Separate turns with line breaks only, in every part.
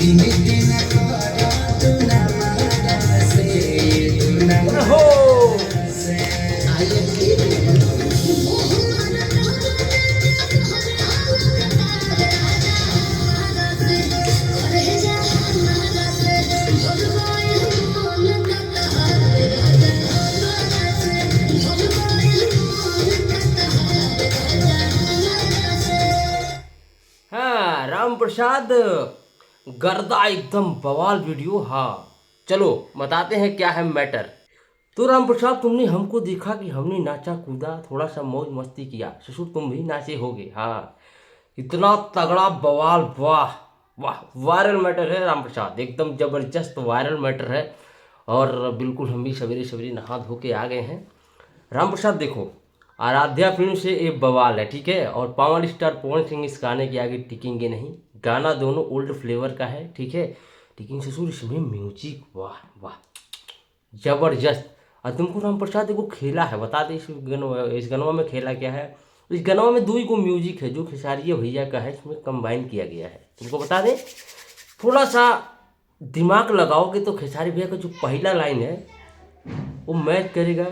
हो हाँ राम प्रसाद, गर्दा एकदम बवाल वीडियो। हाँ चलो बताते हैं क्या है मैटर। तो राम प्रसाद, तुमने हमको देखा कि हमने नाचा कूदा, थोड़ा सा मौज मस्ती किया, ससुर तुम भी नाचे होगे। हाँ इतना तगड़ा बवाल, वाह वाह, वायरल मैटर है राम प्रसाद, एकदम जबरदस्त वायरल मैटर है। और बिल्कुल हम भी सवेरे सवेरे नहा धो के आ गए हैं। राम प्रसाद देखो, आराध्या फिल्म से ये बवाल है, ठीक है, और पावर स्टार पवन सिंह इस गाने के आगे टिकेंगे नहीं। गाना दोनों ओल्ड फ्लेवर का है, ठीक है, लेकिन ससुर इसमें म्यूजिक, वाह वाह, जबरदस्त। और तुमको राम प्रसाद देखो खेला है, बता दे इस गनवा में खेला क्या है। इस गनवा में दो ही को म्यूजिक है जो खेसारिया भैया का है, इसमें कंबाइन किया गया है। तुमको बता दें, थोड़ा सा दिमाग लगाओगे तो खेसारी भैया का जो पहला लाइन है वो मैच करेगा।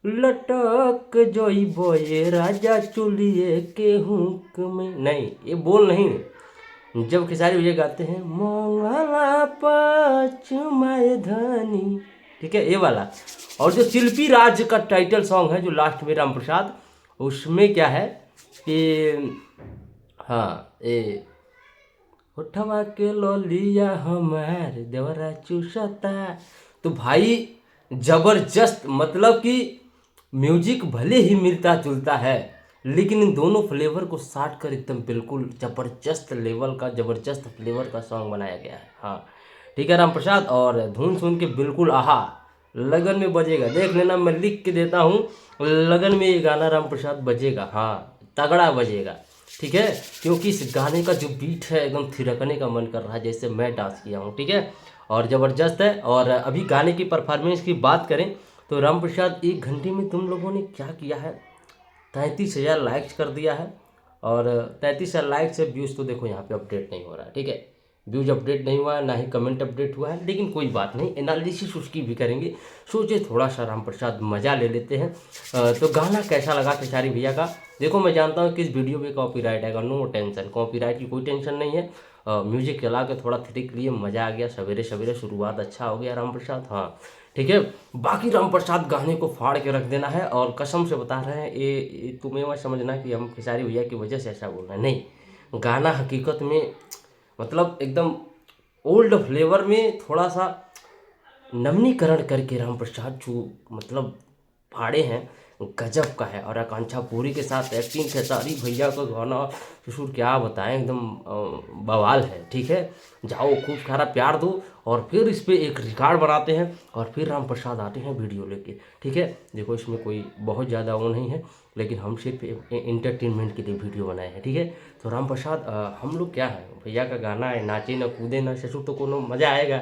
लटक जोई बोए राजा चुलिए के हुक में, नहीं ये बोल नहीं। जब खेसारी भैया गाते हैं मंगला पचमाए धनी, ठीक है, ये वाला। और जो शिल्पी राज का टाइटल सॉन्ग है जो लास्ट में राम प्रसाद, उसमें क्या है कि हाँ ये उठवा के लो लिया हमारे देवरा चूसता। तो भाई जबरदस्त, मतलब कि म्यूजिक भले ही मिलता जुलता है लेकिन इन दोनों फ्लेवर को साट कर एकदम बिल्कुल जबरदस्त लेवल का, जबरदस्त फ्लेवर का सॉन्ग बनाया गया है। हाँ ठीक है राम प्रसाद, और धुन सुन के बिल्कुल आहा, लगन में बजेगा, देख लेना, मैं लिख के देता हूँ, लगन में ये गाना राम प्रसाद बजेगा। हाँ तगड़ा बजेगा, ठीक है, क्योंकि इस गाने का जो बीट है एकदम थिरकने का मन कर रहा है, जैसे मैं डांस किया हूँ, ठीक है, और ज़बरदस्त है। और अभी गाने की परफॉर्मेंस की बात करें तो राम प्रसाद 1 घंटे में तुम लोगों ने क्या किया है, 33,000 लाइक्स कर दिया है। और 33,000 लाइक से व्यूज़ तो देखो यहाँ पे अपडेट नहीं हो रहा है, ठीक है, व्यूज अपडेट नहीं हुआ है, ना ही कमेंट अपडेट हुआ है, लेकिन कोई बात नहीं, एनालिसिस उसकी भी करेंगे। सोचे थोड़ा सा राम प्रसाद मज़ा ले लेते हैं। तो गाना कैसा लगा खेसारी भैया का, देखो मैं जानता हूँ कि इस वीडियो पे कॉपीराइट आएगा, नो टेंशन, कॉपीराइट की कोई टेंशन नहीं है। म्यूजिक चला के थोड़ा थिरक लिए, मज़ा आ गया, सवेरे सवेरे शुरुआत अच्छा हो गया राम प्रसाद। हाँ ठीक है, बाकी राम प्रसाद गाने को फाड़ के रख देना है, और कसम से बता रहे हैं ये तुम्हें मत समझना कि हम खेसारी भैया की वजह से ऐसा बोल रहे हैं, नहीं, गाना हकीकत में मतलब एकदम ओल्ड फ्लेवर में थोड़ा सा नवीनीकरण करके राम प्रसाद जो मतलब फाड़े हैं, गजब का है। और आकांक्षा पूरी के साथ एक्टिंग, खेसारी भैया का गाना ससुर क्या बताएं, एकदम बवाल है, ठीक है, जाओ खूब सारा प्यार दो। और फिर इस पे एक रिकॉर्ड बनाते हैं और फिर राम प्रसाद आते हैं वीडियो लेके, ठीक है। देखो इसमें कोई बहुत ज़्यादा वो नहीं है, लेकिन हम सिर्फ इंटरटेनमेंट के लिए वीडियो बनाए हैं, ठीक है। तो राम प्रसाद हम लोग क्या है, भैया का गाना है, नाचे ना कूदे ना ससुर तो कोनो मज़ा आएगा।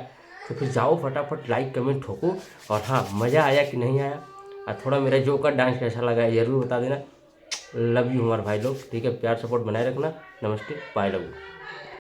तो फिर जाओ फटाफट लाइक कमेंट ठोको, और हाँ मज़ा आया कि नहीं आया, और थोड़ा मेरा जोकर डांस कैसा लगा है ज़रूर बता देना। लव यू हमारे भाई लोग, ठीक है, प्यार सपोर्ट बनाए रखना। नमस्ते, बाय, लव यू।